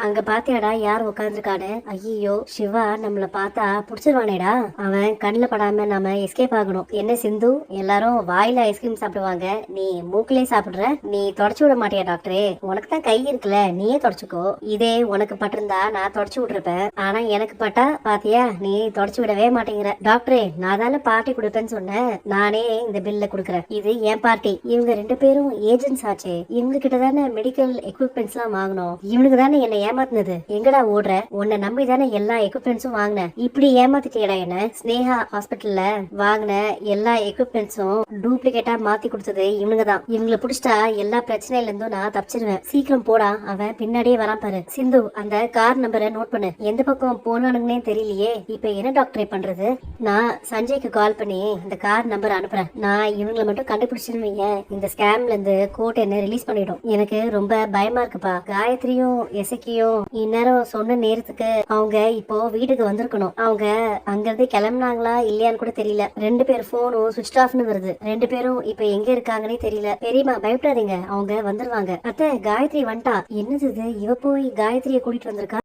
அங்க பாத்தியாடா யார் உட்காந்துருக்கானு? ஐயோ சிவா நம்மள பார்த்தா புடிச்சிருவானேடா. அவன் கண்ணுல படாம நாம எஸ்கேப் ஆகணும். என்ன சிந்து, எல்லாரும் வாயில ஐஸ்கிரீம் சாப்பிடுவாங்க, நீ மூக்கிலே சாப்பிடுற. நீ தொடச்சு விட மாட்டியா டாக்டரே? உனக்கு தான் கை இருக்குல்ல, நீயே தொடச்சுக்கோ. இதே உனக்கு பட்டிருந்தா நான் தொடச்சு விட்டுருப்பேன். ஆனா எனக்கு பட்டா பாத்தியா, நீ தொடச்சு விடவே மாட்டேங்கிற. டாக்டரே நான் தானே பார்ட்டி கொடுப்பேன்னு சொன்னேன், நானே இந்த பில்ல குடுக்கறேன். இது என் பார்ட்டி. இவங்க 2 பேரும் ஏஜென்ட்ஸ் ஆச்சே, இவங்க கிட்ட தானே மெடிக்கல் எக்யூப்மெண்ட்ஸ் எல்லாம் வாங்கணும். இவனுக்கு தானே என்ன ஏமாத்துனது. எங்கடா ஓடுற? உன்னை நம்பி தானே எல்லா எக்யூப்மெண்ட்ஸும் வாங்கினேன். இப்படி ஏமாத்திட்டியடா என்ன? ஸ்னேகா ஹாஸ்பிட்டல்ல வாங்கின எல்லா எக்யூப்மெண்ட்ஸும் டூப்ளிகேட்டா மாத்தி கொடுத்தது இவனுங்க தான். இவங்களை புடிச்சிட்டா எல்லா பிரச்சனையில இருந்தும் நான் தப்பிச்சிருவேன். சீக்கிரம் போடா, அவன் பின்னாடியே வரான் பாரு. சிந்து, அந்த கார் நம்பரை நோட் பண்ணு. எந்த பக்கம் போனானுங்கன்னே தெரியலையே. இப்ப என்ன டாக்டர் பண்றது? நான் சஞ்சய்க்கு கால் பண்ணி இந்த கார் நம்பர் அனுப்புறேன். நான் இவங்களை மட்டும் கண்டுபிடிச்சிருவீங்க, இந்த ஸ்கேம்ல இருந்து கோர்ட் என்ன ரிலீஸ் பண்ணிடும். எனக்கு ரொம்ப பயமா இருக்குப்பா. காயத்ரியும் எசக்கியும் இந்நேரம் சொன்ன நேரத்துக்கு அவங்க இப்போ வீட்டுக்கு வந்திருக்கணும். அவங்க அங்கிருந்து கிளம்புனாங்களா இல்லையான்னு கூட தெரியல. 2 பேர் போனும் சுவிட்ச் ஆஃப்னு வருது. 2 பேரும் இப்ப எங்க இருக்காங்கன்னே தெரியல. பெரியமா பயப்படாதீங்க, அவங்க வந்துருவாங்க. அத்தை காயத்ரி வந்துட்டா. என்னது இது, இவ போய் காயத்ரியை கூட்டிட்டு வந்திருக்கா?